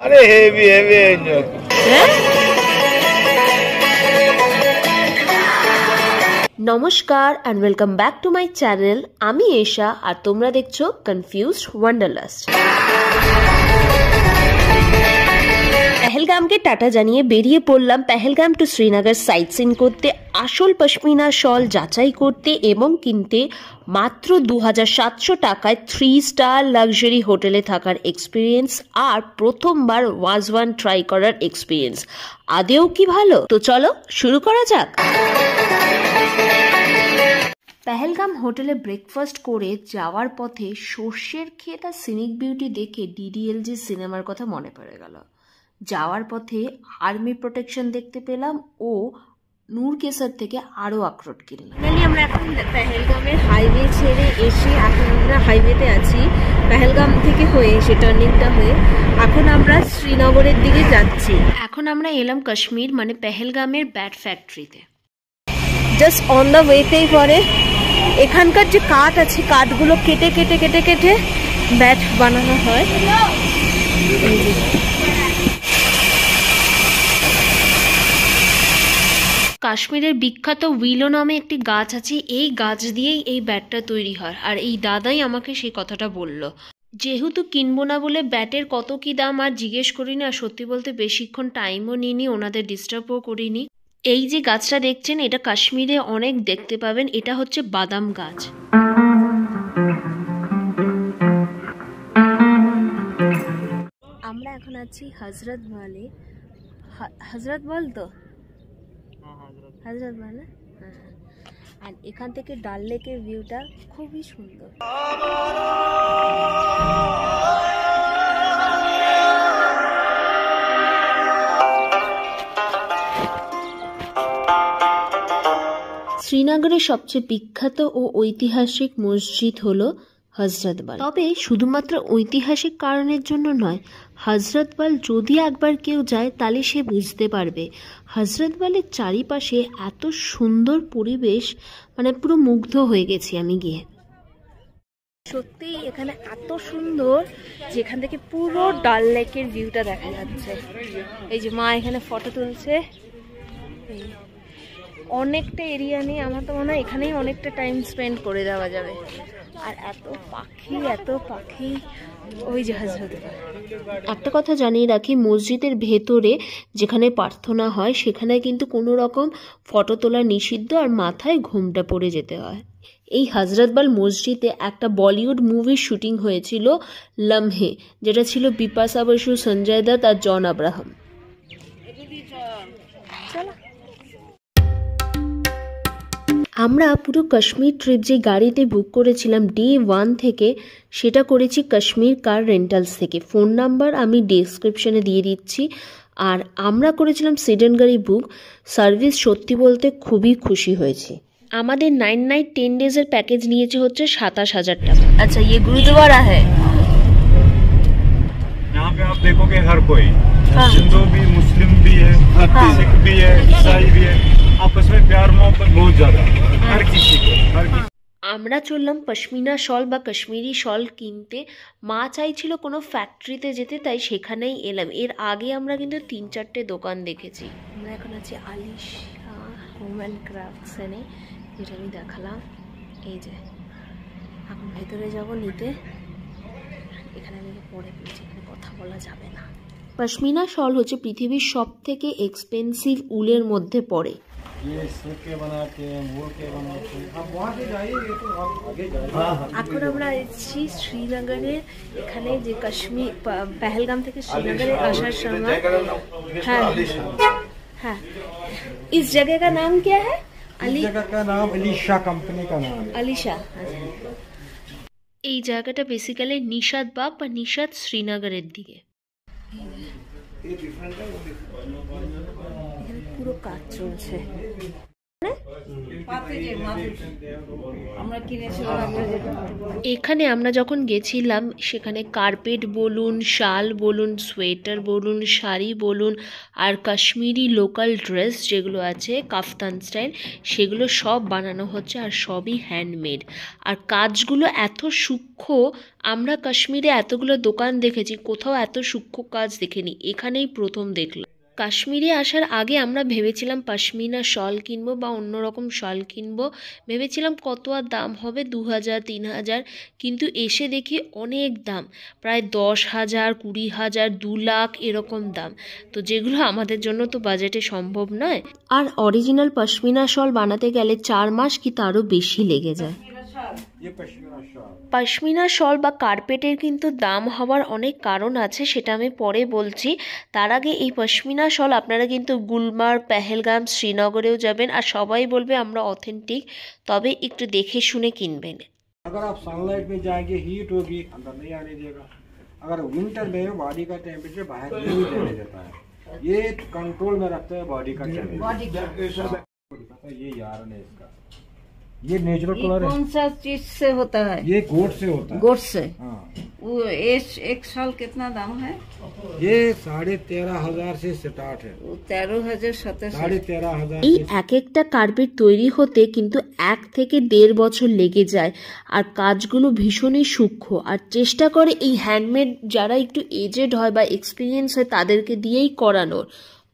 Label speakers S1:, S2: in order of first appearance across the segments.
S1: अरे heavy heavy enjoy.
S2: নমস্কার and welcome back to my channel. আমি এশা আর তোমরা দেখছো কনফিউজড ওয়ান্ডারলাস্ট। পেহেলগামকে টাটা জানিয়ে বেরিয়ে পড়লাম Pahalgam to Srinagar sightseeing করতে, আসল পশমিনা শল যাচাই করতে এবং কিনতে মাত্র 2700 টাকায় 3 স্টার লাক্সারি হোটেলে থাকার এক্সপিরিয়েন্স আর প্রথমবার ওয়াজওয়ান ট্রাই করার এক্সপিরিয়েন্স। আদেও কি ভালো? তো চলো শুরু করা যাক। পেহেলগাম হোটেলে ব্রেকফাস্ট করে যাওয়ার পথে সর্ষের ক্ষেত আর সিনিক বিউটি দেখে ডিডিএলজি সিনেমার কথা মনে পড়ে গেল। যাওয়ার পথে আর্মি প্রোটেকশন দেখতে পেলাম ও নূর কেসার থেকে আরও আখরোট কিনলাম। আমরা এখন পেহেলগামের হাইওয়ে ছেড়ে এসে এখন আমরা হাইওয়েতে আছি, পেহেলগাম থেকে হয়ে এসে টার্নিংটা হয়ে এখন আমরা শ্রীনগরের দিকে যাচ্ছি। এখন আমরা এলাম কাশ্মীর মানে পেহেলগামের ব্যাট ফ্যাক্টরিতে। জাস্ট অন দ্য ওয়েতেই পরে এখানকার যে কাঠ আছে কাঠগুলো কেটে কেটে কেটে কেটে ব্যাট বানানো হয়। কাশ্মীরের বিখ্যাত উইলো নামে একটি গাছ আছে, এই গাছ দিয়েই এই ব্যাটটা তৈরি হয় আর এই দাদাই আমাকে সেই কথাটা বলল। যেহেতু কিনবো না বলে ব্যাটের কত কি দাম আর জিজ্ঞেস করিনি, আর সত্যি বলতে বেশিক্ষণ টাইমও নিইনি, ওনাদের ডিস্টার্বও করিনি। এই যে গাছটা দেখছেন এটা কাশ্মীরে অনেক দেখতে পাবেন, এটা হচ্ছে বাদাম গাছ। আমরা এখন আছি হজরত বলে, হজরত বল তো হজরত বল, হ্যাঁ। আর এখান থেকে ডাল লেকের ভিউটা খুবই সুন্দর। শ্রীনগরের সবচেয়ে বিখ্যাত ও ঐতিহাসিক মসজিদ হলো হজরতবাল। তবে শুধুমাত্র ঐতিহাসিক কারণের জন্য নয়, হজরতবাল যদি একবার কেউ যায় তাহলে সে বুঝতে পারবে হজরতবালের চারিপাশে এত সুন্দর পরিবেশ, মানে পুরো মুগ্ধ হয়ে গেছি আমি গিয়ে। সত্যি এখানে এত সুন্দর যেখান থেকে পুরো ডাল লেকের ভিউটা দেখা যাচ্ছে। এই যে মা এখানে ফটো তুলছে, অনেকটা এরিয়া নিয়ে আমার তো মনে হয় এখানেই অনেকটা টাইম স্পেন্ড করে দেওয়া যাবে। আর এত পাখি ওই যে হজরতবাল। একটা কথা জানিয়ে রাখি, মসজিদের ভেতরে যেখানে প্রার্থনা হয় সেখানে কিন্তু কোনো রকম ফটো তোলা নিষিদ্ধ আর মাথায় ঘোমটা পরে যেতে হয়। এই হজরতবাল মসজিদে একটা বলিউড মুভির শুটিং হয়েছিল লম্হে, যেটা ছিল বিপাশা বসু, সঞ্জয় দত্ত আর জন আব্রাহাম। আমরা পুরো কাশ্মীর ট্রিপ যে গাড়িতে বুক করেছিলাম ডে 1 থেকে, সেটা করেছি কাশ্মীর কার রেন্টালস থেকে। ফোন নাম্বার আমি ডেসক্রিপশনে দিয়ে দিচ্ছি। আর আমরা করেছিলাম সিডন গাড়ি বুক। সার্ভিস সত্যি বলতে খুবই খুশি হয়েছি। আমাদের 9 নাইট 10 ডেজের প্যাকেজ নিয়েছে হচ্ছে 27,000 টাকা। আচ্ছা, ये गुरुद्वारा है।
S3: यहाँ पे आप देखोगे हर कोई, हिंदू भी, मुस्लिम भी है, सिख भी है, ईसाई भी है, आपस में प्यार मोहब्बत बहुत ज्यादा हर किसी को, हर किसी।
S2: আমরা চললাম পশমিনা শল বা কাশ্মীরি শল কিনতে। মা চাইছিল কোনো ফ্যাক্টরিতে যেতে, তাই সেখানেই এলাম। এর আগে আমরা কিন্তু 3-4টে দোকান দেখেছি। আমরা এখন আছি আলিশা হোম অ্যান্ড ক্রাফটস এনে, যেটা আমি দেখালাম। এই যে এখন ভেতরে যাব নিতে। এখানে আমি পরে পেয়েছি, এখানে কথা বলা যাবে না। পশমিনা শল হচ্ছে পৃথিবীর সব থেকে এক্সপেন্সিভ উলের মধ্যে পড়ে। এখন আমরা এসেছি শ্রীনগরের এখানে, যে কাশ্মীর পেহেলগাম থেকে শ্রীনগরে আসার সময়। হ্যাঁ হ্যাঁ, इस जगह का नाम क्या है?
S4: जगह का नाम अलीशा कंपनी का नाम है।
S2: আলিশা। এই জায়গাটা বেসিক্যালি নিশাদ বাগ বা নিশাদ শ্রীনগরের দিকে। এখানে পুরো কাজ চলছে। এখানে আমরা যখন গেছিলাম সেখানে কার্পেট বলুন, শাল বলুন, সোয়েটার বলুন, শাড়ি বলুন আর কাশ্মীরি লোকাল ড্রেস যেগুলো আছে কাফতান স্টাইল, সেগুলো সব বানানো হচ্ছে আর সবই হ্যান্ডমেড। আর কাজগুলো এত সূক্ষ্ম, আমরা কাশ্মীরে এতগুলো দোকান দেখেছি, কোথাও এত সূক্ষ্ম কাজ দেখিনি, এখানেই প্রথম দেখলাম। কাশ্মীরে আসার আগে আমরা ভেবেছিলাম পশমিনা শল কিনবো বা অন্যরকম শল কিনবো, ভেবেছিলাম কত আর দাম হবে 2000 3000, কিন্তু এসে দেখি অনেক দাম, প্রায় 10,000 20,000 2 লাখ এরকম দাম, তো যেগুলো আমাদের জন্য তো বাজেটে সম্ভব নয়। আর অরিজিনাল পশমিনা শল বানাতে গেলে 4 মাস কি তারও বেশি লেগে যায়। পশমিনা শল বা কার্পেটের কিন্তু দাম হওয়ার অনেক কারণ আছে, সেটা আমি পরে বলছি। তার আগে এই পশমিনা শল আপনারা কিন্তু গুলমার্গ, পেহেলগাম, শ্রীনগরেও যাবেন আর সবাই বলবে আমরা অথেন্টিক, তবে একটু দেখে শুনে কিনবেন।
S4: अगर आप सनलाइट में जाएंगे हीट होगी, अंदर नहीं आने देगा। अगर विंटर में बॉडी का टेम्परेचर बाहर नहीं देने देता है, ये कंट्रोल में रखता है बॉडी का टेम्परेचर। ये यार है इसका, ये नेचुरल कलर है।
S5: कौन सा चीज से होता है?
S4: ये गोट से होता है।
S5: गोट से।
S4: हाँ।
S5: वो एक साल कितना दाम है?
S4: ये 13,500 से स्टार्ट है।
S5: 13,000
S4: 13,500।
S2: এই এক একটা কার্পেট তৈরি হতে কিন্তু 1 থেকে 1.5 বছর লেগে যায় আর কাজগুলো ভীষণই সূক্ষ্ম, আর চেষ্টা করে এই হ্যান্ডমেড যারা একটু এজেড হয় বা এক্সপিরিয়েন্স হয় তাদেরকে দিয়েই করানোর।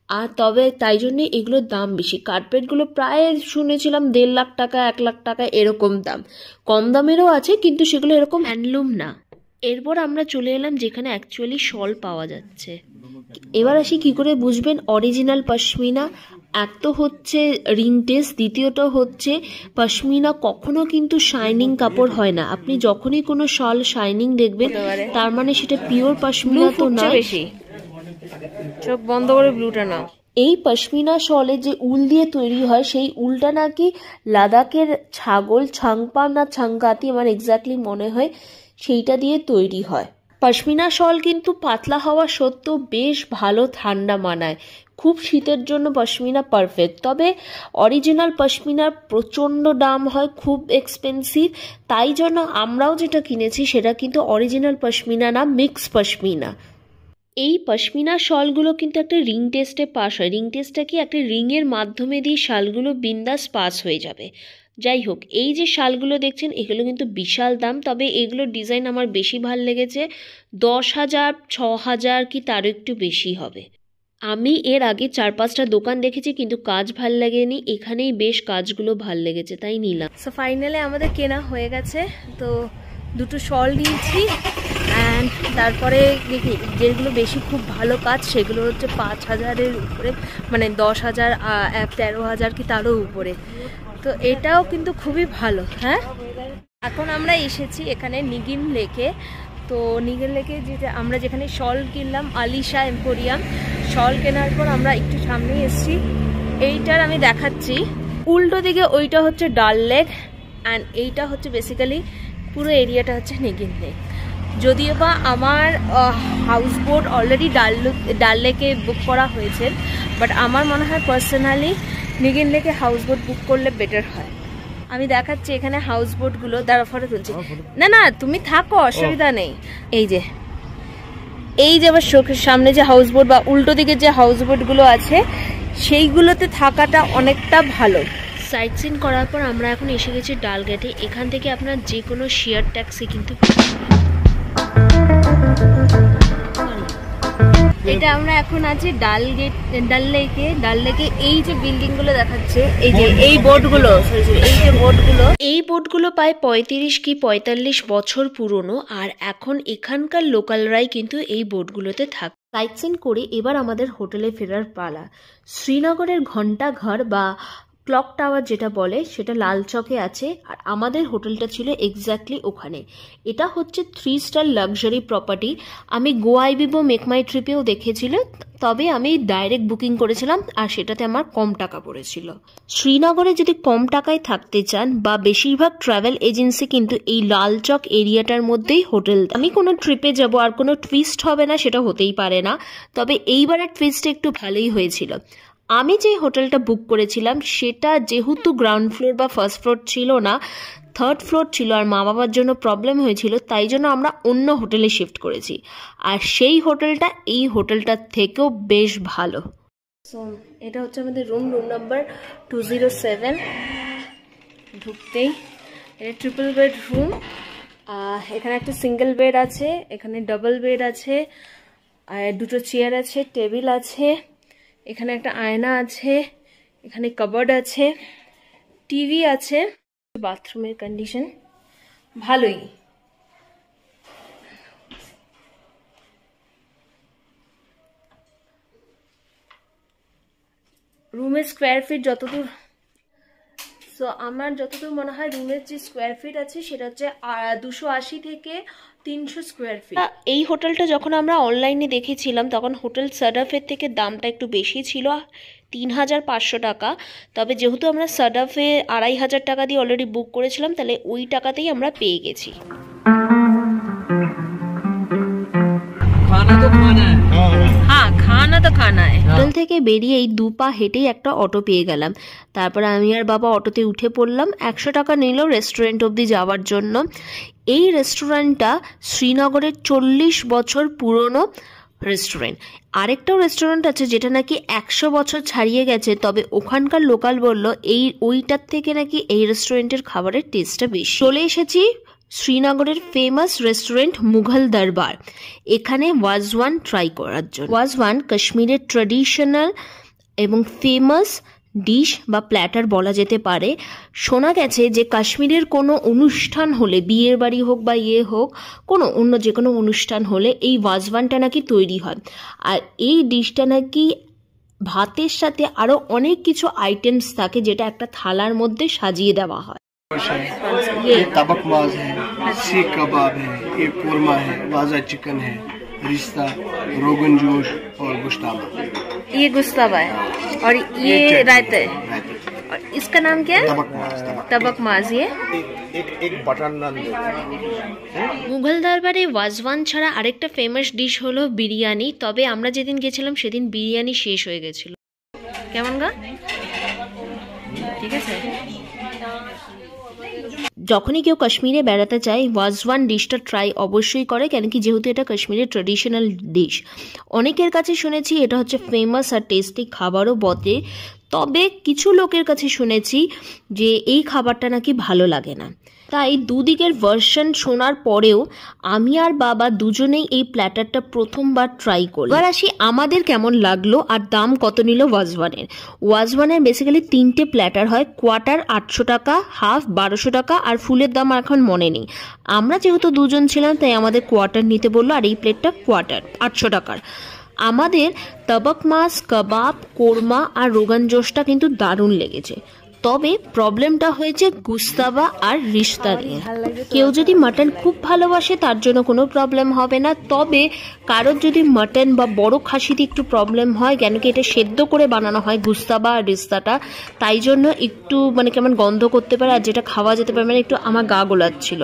S2: আর তবে তাই জন্যে এগুলোর দাম বেশি। কার্পেটগুলো প্রায় শুনেছিলাম 1.5 লাখ টাকা 1 লাখ টাকা এরকম দাম, কম দামেরও আছে কিন্তু সেগুলো এরকম হ্যান্ডলুম না। এরপর আমরা চলে এলাম যেখানে অ্যাকচুয়ালি শল পাওয়া যাচ্ছে। এবার আসি কি করে বুঝবেন অরিজিনাল পশমিনা। এক তো হচ্ছে রিং টেস্ট, দ্বিতীয়ত হচ্ছে পশমিনা কখনো কিন্তু শাইনিং কাপড় হয় না। আপনি যখনই কোনো শল শাইনিং দেখবেন তার মানে সেটা পিওর পশমিনা তো নয়।
S5: চোখ বন্ধ করে ব্লুটা নাও।
S2: এই পশমিনা শলে যে উল দিয়ে তৈরি হয় সেই উলটা নাকি লাদাখের ছাগল ছাংপা না ছাংকাতি, আমার এক্স্যাক্টলি মনে হয় সেইটা দিয়ে তৈরি হয়। পশমিনা শল কিন্তু পাতলা হওয়া সত্ত্বেও বেশ ভালো ঠান্ডা মানায়, খুব শীতের জন্য পশমিনা পারফেক্ট। তবে অরিজিনাল পশমিনার প্রচণ্ড দাম হয়, খুব এক্সপেন্সিভ, তাই জন্য আমরাও যেটা কিনেছি সেটা কিন্তু অরিজিনাল পশমিনা না, মিক্স পশমিনা। এই পশমিনা শলগুলো কিন্তু একটা রিং টেস্টে পাস হয়। রিং টেস্টটা কি, একটা রিংয়ের মাধ্যমে দিয়ে শালগুলো বিন্দাস পাস হয়ে যাবে। যাই হোক, এই যে শালগুলো দেখছেন এগুলো কিন্তু বিশাল দাম, তবে এগুলোর ডিজাইন আমার বেশি ভাল লেগেছে। 10,000 6,000 কি তারও একটু বেশি হবে। আমি এর আগে 4-5টা দোকান দেখেছি কিন্তু কাজ ভাল লাগেনি, এখানেই বেশ কাজগুলো ভাল লেগেছে তাই নিলাম। সো ফাইনালি আমাদের কেনা হয়ে গেছে, তো 2টো শল নিয়েছি অ্যান্ড তারপরে দেখি যেগুলো বেশি খুব ভালো কাজ সেগুলো হচ্ছে 5,000-এর উপরে, মানে 10,000 13,000 কি তারও উপরে। তো এটাও কিন্তু খুবই ভালো। হ্যাঁ, এখন আমরা এসেছি এখানে নিগিন লেকে। তো নিগিন লেকে যেটা আমরা যেখানে শল কিনলাম, আলিশা এম্পোরিয়াম, শল কেনার পর আমরা একটু সামনে এসেছি। এইটার আমি দেখাচ্ছি, উল্টো দিকে ওইটা হচ্ছে ডাল লেক অ্যান্ড এইটা হচ্ছে বেসিক্যালি পুরো এরিয়াটা হচ্ছে নিগিন লেক। যদিও বা আমার হাউস বোট অলরেডি ডাল লেকে বুক করা হয়েছে, বাট আমার মনে হয় পার্সোনালি নিগিন লেকে হাউস বোট বুক করলে বেটার হয়। আমি দেখাচ্ছি এখানে হাউস বোটগুলো, দাঁড়া ফটো তুলছি। না না তুমি থাকো, অসুবিধা নেই। এই যে আবার চোখের সামনে যে হাউস বোট বা উল্টো দিকে যে হাউস বোটগুলো আছে সেইগুলোতে থাকাটা অনেকটা ভালো। সাইট সিন করার পর আমরা এখন এসে গেছি ডাল গেটে। এখান থেকে আপনার যে কোনো শেয়ার ট্যাক্সি কিন্তু এটা আমরা এখন আছি ডাল লেকে। এই যে বিল্ডিং গুলো দেখাচ্ছে, এই যে এই বোটগুলো প্রায় 35 কি 45 বছর পুরনো, আর এখন এখানকার লোকালরাই কিন্তু এই বোটগুলোতে থাকে। সাইট সিন করে এবার আমাদের হোটেলে ফেরার পালা। শ্রীনগরের ঘন্টাঘর বা ক্লক টাওয়ার যেটা বলে সেটা লাল চকে আছে, আর আমাদের হোটেলটা ছিল এক্স্যাক্টলি ওখানে। এটা হচ্ছে 3 স্টার লাক্সারি প্রপার্টি। আমি গোয়াই বিবো মেক মাই ট্রিপেও দেখেছিল, তবে আমি ডাইরেক্ট বুকিং করেছিলাম আর সেটাতে আমার কম টাকা পড়েছিল। শ্রীনগরে যদি কম টাকায় থাকতে চান বা বেশিরভাগ ট্রাভেল এজেন্সি কিন্তু এই লাল চক এরিয়াটার মধ্যেই হোটেল। আমি কোনো ট্রিপে যাব আর কোনো টুইস্ট হবে না সেটা হতেই পারে না, তবে এইবারের টুইস্ট একটু ভালোই হয়েছিল। আমি যে হোটেলটা বুক করেছিলাম সেটা যেহেতু গ্রাউন্ড ফ্লোর বা ফার্স্ট ফ্লোর ছিল না, থার্ড ফ্লোর ছিল, আর মা বাবার জন্য প্রবলেম হয়েছিল, তাই জন্য আমরা অন্য হোটেলে শিফট করেছি। আর সেই হোটেলটা এই হোটেলটার থেকেও বেশ ভালো। সো এটা হচ্ছে আমাদের রুম নাম্বার 207। ঢুকতেই এটা ট্রিপল বেড রুম। এখানে একটা সিঙ্গেল বেড আছে, এখানে ডাবল বেড আছে, আর দুটো চেয়ার আছে, টেবিল আছে, এখানে একটা আয়না আছে, এখানে কাবার্ড আছে, টিভি আছে। বাথরুমের কন্ডিশন ভালোই। রুমের স্কোয়ার ফিট যতদূর, সো আমার যতদূর মনে হয় রুমের যে স্কোয়ার ফিট আছে সেটা হচ্ছে 280 থেকে 300 স্কোয়ার ফিট। এই হোটেলটা যখন আমরা অনলাইনে দেখেছিলাম তখন হোটেল সাডাফের থেকে দামটা একটু বেশি ছিল, 3500 টাকা। তবে যেহেতু আমরা সাডাফে 2500 টাকা দিয়ে অলরেডি বুক করেছিলাম, তাহলে ওই টাকাতেই আমরা পেয়ে গেছি। হোটেল থেকে বেরিয়েই 2 পা হেঁটেই একটা অটো পেয়ে গেলাম। তারপর আমি আর বাবা অটোতে উঠে পড়লাম। 100 টাকা নিল রেস্টুরেন্ট অবধি যাওয়ার জন্য। এই রেস্টুরেন্টটা শ্রীনগরের 40 বছর পুরনো রেস্টুরেন্ট। আরেকটাও রেস্টুরেন্ট আছে যেটা নাকি 100 বছর ছাড়িয়ে গেছে, তবে ওখানকার লোকাল বলল ওইটার থেকে নাকি এই রেস্টুরেন্টের খাবারের টেস্টটা বেশি। চলে এসেছি শ্রীনগরের ফেমাস রেস্টুরেন্ট মুঘল দরবার। এখানে ওয়াজওয়ান ট্রাই করার জন্য। ওয়াজওয়ান কাশ্মীরের ট্র্যাডিশনাল এবং ফেমাস ডিশ বা প্ল্যাটার বলা যেতে পারে। শোনা গেছে যে কাশ্মীরের কোনো অনুষ্ঠান হলে, বিয়ের বাড়ি হোক বা হোক, কোনো অন্য যে কোনো অনুষ্ঠান হলে এই ওয়াজওয়ানটা নাকি তৈরি হয়। আর এই ডিশটা নাকি ভাতের সাথে আরও অনেক কিছু আইটেমস থাকে, যেটা একটা থালার মধ্যে সাজিয়ে দেওয়া হয়।
S6: ये तबक माज है, सीख कबाब है, ये कोरमा है, वाजा चिकन है, रिश्ता, रोगन जोश और गुश्ताबा।
S2: ये गुश्ताबा है और ये रायता है। और इसका नाम क्या है? तबक माज। ये
S6: एक बटर नान।
S2: মুঘল দরবারে ওয়াজওয়ান ছাড়া আরেকটা ফেমাস ডিশ হলো বিরিয়ানি। তবে আমরা যেদিন গেছিলাম সেদিন বিরিয়ানি শেষ হয়ে গেছিল। কেমন গা? ঠিক আছে। যখনই কেউ কাশ্মীরে বেড়াতে চায় ওয়াজওয়ান ডিশটা ট্রাই অবশ্যই করে, কেন কি যেহেতু এটা কাশ্মীরের ট্র্যাডিশনাল ডিশ। অনেকের কাছে শুনেছি এটা হচ্ছে ফেমাস আর টেস্টি খাবারও বটে, তবে কিছু লোকের কাছে শুনেছি যে এই খাবারটা নাকি ভালো লাগে না। তাই দুদিকের ভার্সন শোনার পরেও আমি আর বাবা দুজনেই এই প্ল্যাটারটা প্রথমবার ট্রাই করি। এবার আসি আমাদের কেমন লাগলো আর দাম কত নিল ওয়াজওয়ানের। ওয়াজওয়ানের বেসিক্যালি 3টে প্ল্যাটার হয়। কোয়ার্টার 800 টাকা, হাফ 1200 টাকা, আর ফুলের দাম এখন মনে নেই। আমরা যেহেতু দুজন ছিলাম তাই আমাদের কোয়ার্টার নিতে বললো, আর এই প্লেটটা কোয়ার্টার 800 টাকার। আমাদের তবক মাছ, কাবাব, কোরমা আর রোগান জোশটা কিন্তু দারুণ লেগেছে। তবে প্রবলেমটা হয়েছে গুস্তাবা আর রিশতা নিয়ে। কেউ যদি মাটন খুব ভালোবাসে তার জন্য কোনো প্রবলেম হবে না, তবে কারোর যদি মাটন বা বড় খাসিতে একটু প্রবলেম হয়, কেন কি এটা সেদ্ধ করে বানানো হয় গুস্তাবা আর রিশতাটা, তাই জন্য একটু মানে কেমন গন্ধ করতে পারে, আর যেটা খাওয়া যেতে পারে মানে একটু আমার গা গোলাচ্ছিল।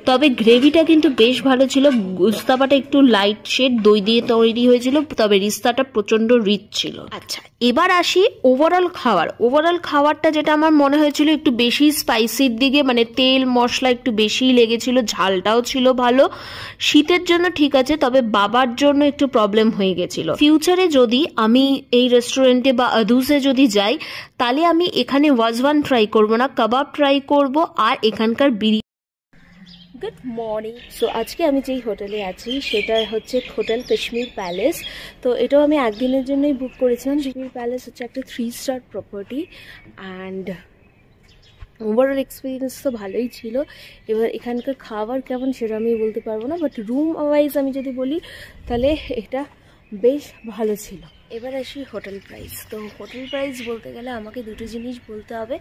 S2: তবে গ্রেভিটা কিন্তু বেশ ভালো ছিল। গুস্তাবাটা একটু লাইট শেড দই দিয়ে তৈরি হয়েছিল, তবে রিশতাটা প্রচণ্ড রিচ ছিল। আচ্ছা, এবার আসি ওভারঅল খাওয়ার। ওভারঅল খাওয়ারটা যেটা আমার মনে হয়েছিল একটু বেশি স্পাইসির দিকে, মানে তেল মশলা একটু বেশিই লেগেছিল। ঝালটাও ছিল ভালো, শীতের জন্য ঠিক আছে, তবে বাবার জন্য একটু প্রবলেম হয়ে গেছিল। ফিউচারে যদি আমি এই রেস্টুরেন্টে বা আদুসে যদি যাই, তাহলে আমি এখানে ওয়াজওয়ান ট্রাই করব না, কাবাব ট্রাই করব আর এখানকার বিরিয়ানি। Good morning. সো আজকে আমি যেই হোটেলে আছি সেটা হচ্ছে হোটেল কাশ্মীর প্যালেস। তো এটাও আমি একদিনের জন্যই বুক করেছিলাম। কাশ্মীর প্যালেস হচ্ছে একটা 3 star property and overall experience তো ভালোই ছিল। এবার এখানকার খাবার কেমন সেটা আমি বলতে পারবো না, বাট রুম ওয়াইজ আমি যদি বলি তাহলে এটা বেশ ভালো ছিল। এবার আসি হোটেল প্রাইস। তো হোটেল প্রাইস বলতে গেলে আমাকে দুটো জিনিস বলতে হবে,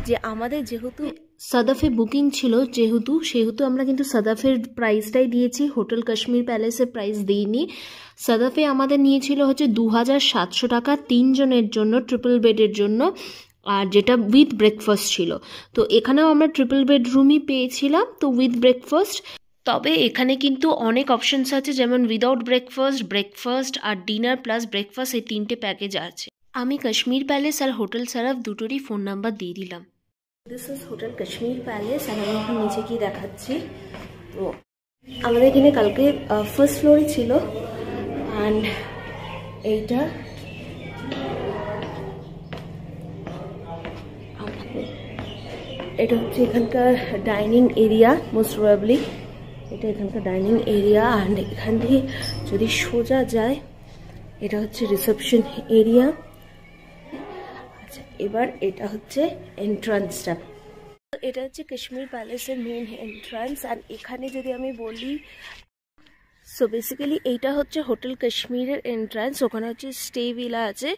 S2: যে আমাদের যেহেতু সাদাফে বুকিং ছিল সেহেতু আমরা কিন্তু সাদাফের প্রাইসটাই দিয়েছি, হোটেল কাশ্মীর প্যালেসের প্রাইস দিইনি। সাদাফে আমাদের নিয়েছিল হচ্ছে 2700 টাকা 3 জনের জন্য, ট্রিপল বেডের জন্য, আর যেটা উইথ ব্রেকফাস্ট ছিল। তো এখানেও আমরা ট্রিপল বেড রুমই পেয়েছিলাম, তো উইথ ব্রেকফাস্ট। তবে এখানে কিন্তু অনেক অপশনস আছে, যেমন উইদাউট ব্রেকফাস্ট, ব্রেকফাস্ট আর ডিনার প্লাস ব্রেকফাস্ট, এই 3টে প্যাকেজ আছে। আমি কাশ্মীর প্যালেস আর হোটেল সারাফ দুটোরই ফোন নাম্বার দিয়ে দিলাম। This is hotel Kashmir palace আর আমি এখন নিচে গিয়ে দেখাচ্ছি। তো আমাদের এখানে কালকে ফার্স্ট ফ্লোরে ছিল অ্যান্ড এইটা এটা হচ্ছে এখানকার ডাইনিং এরিয়া, মোস্ট প্রবাবলি এটা এখানকার ডাইনিং এরিয়া। অ্যান্ড এখান থেকে যদি সোজা যায় এটা হচ্ছে রিসেপশন এরিয়া। আচ্ছা, এবার এটা হচ্ছে এন্ট্রান্সটা। এটা হচ্ছে কাশ্মীর প্যালেসের মেন এন্ট্রান্স। আর এখানে যদি আমি বলি, সো বেসিক্যালি এইটা হচ্ছে হোটেল কাশ্মীরের এন্ট্রান্স। ওখানে হচ্ছে স্টে ভিলা আছে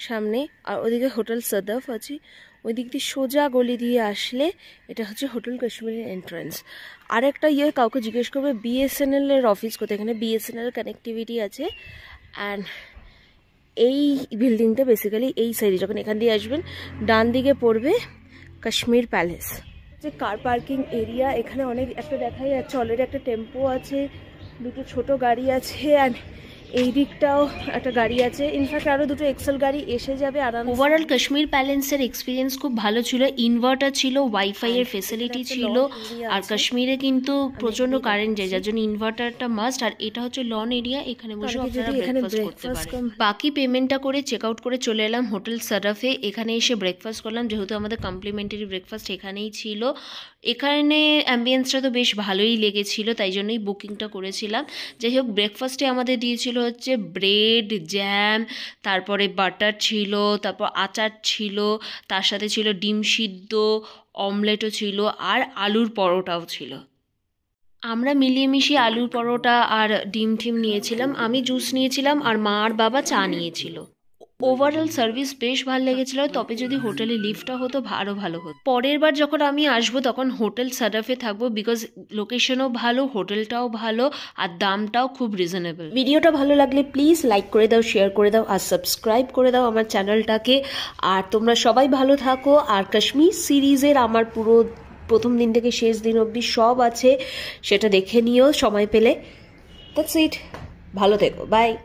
S2: সামনে, আর ওদিকে হোটেল সাদাফ আছে। ওই দিক দিয়ে সোজা গলি দিয়ে আসলে এটা হচ্ছে হোটেল কাশ্মীরের এন্ট্রান্স। আর একটা কাউকে জিজ্ঞেস করবে বিএসএনএল এর অফিস কোথায়, এখানে বিএসএনএল কানেক্টিভিটি আছে। অ্যান্ড এই বিল্ডিংটা বেসিক্যালি এই সাইডে, যখন এখান দিয়ে আসবেন ডান দিকে পড়বে কাশ্মীর প্যালেস। যে কার পার্কিং এরিয়া, এখানে অনেক একটা দেখাই যাচ্ছে অলরেডি একটা টেম্পো আছে, দুটো ছোট গাড়ি আছে, অ্যান্ড এই দিকটাও একটা গাড়ি আছে। ইনফ্যাক্ট আরও দুটো এক্সেল গাড়ি এসে যাবে আরাম। ওভারঅল কাশ্মীর প্যালেসের এক্সপিরিয়েন্স খুব ভালো ছিল। ইনভার্টার ছিল, ওয়াইফাই এর ফেসিলিটি ছিল, আর কাশ্মীরে কিন্তু প্রচন্ড কারেন্ট যায়, যার জন্য ইনভার্টারটা মাস্ট। আর এটা হচ্ছে লন এরিয়া, এখানে বসে আপনারা ব্রেকফাস্ট করতে পারেন। বাকি পেমেন্টটা করে চেক আউট করে চলে এলাম হোটেল সারাফে। এখানে এসে ব্রেকফাস্ট করলাম, যেহেতু আমাদের কমপ্লিমেন্টারি ব্রেকফাস্ট এখানেই ছিল। এখানে অ্যাম্বিয়েন্সটা তো বেশ ভালোই লেগেছিল, তাই জন্যই বুকিংটা করেছিলাম। যাই হোক, ব্রেকফাস্টে আমাদের দিয়েছিল হচ্ছে ব্রেড, জ্যাম, তারপরে বাটার ছিল, তারপর আচার ছিল, তার সাথে ছিল ডিম সিদ্ধ, অমলেটও ছিল, আর আলুর পরোটাও ছিল। আমরা মিলিয়ে মিশিয়ে আলুর পরোটা আর ডিম টিম নিয়েছিলাম। আমি জুস নিয়েছিলাম আর মা আর বাবা চা নিয়েছিল। ওভারঅল সার্ভিস বেশ ভালো লেগেছিল। তবে যদি হোটেলে লিফটটা হতো আরও ভালো হতো। পরের বার যখন আমি আসবো তখন হোটেল সারাফে থাকবো, বিকজ লোকেশনও ভালো, হোটেলটাও ভালো, আর দামটাও খুব রিজনেবল। ভিডিওটা ভালো লাগলে প্লিজ লাইক করে দাও, শেয়ার করে দাও, আর সাবস্ক্রাইব করে দাও আমার চ্যানেলটাকে। আর তোমরা সবাই ভালো থাকো। আর কাশ্মীর সিরিজের আমার পুরো প্রথম দিন থেকে শেষ দিন অবধি সব আছে, সেটা দেখে নিও সময় পেলে। দ্যাটস ইট, ভালো থেকো, বাই।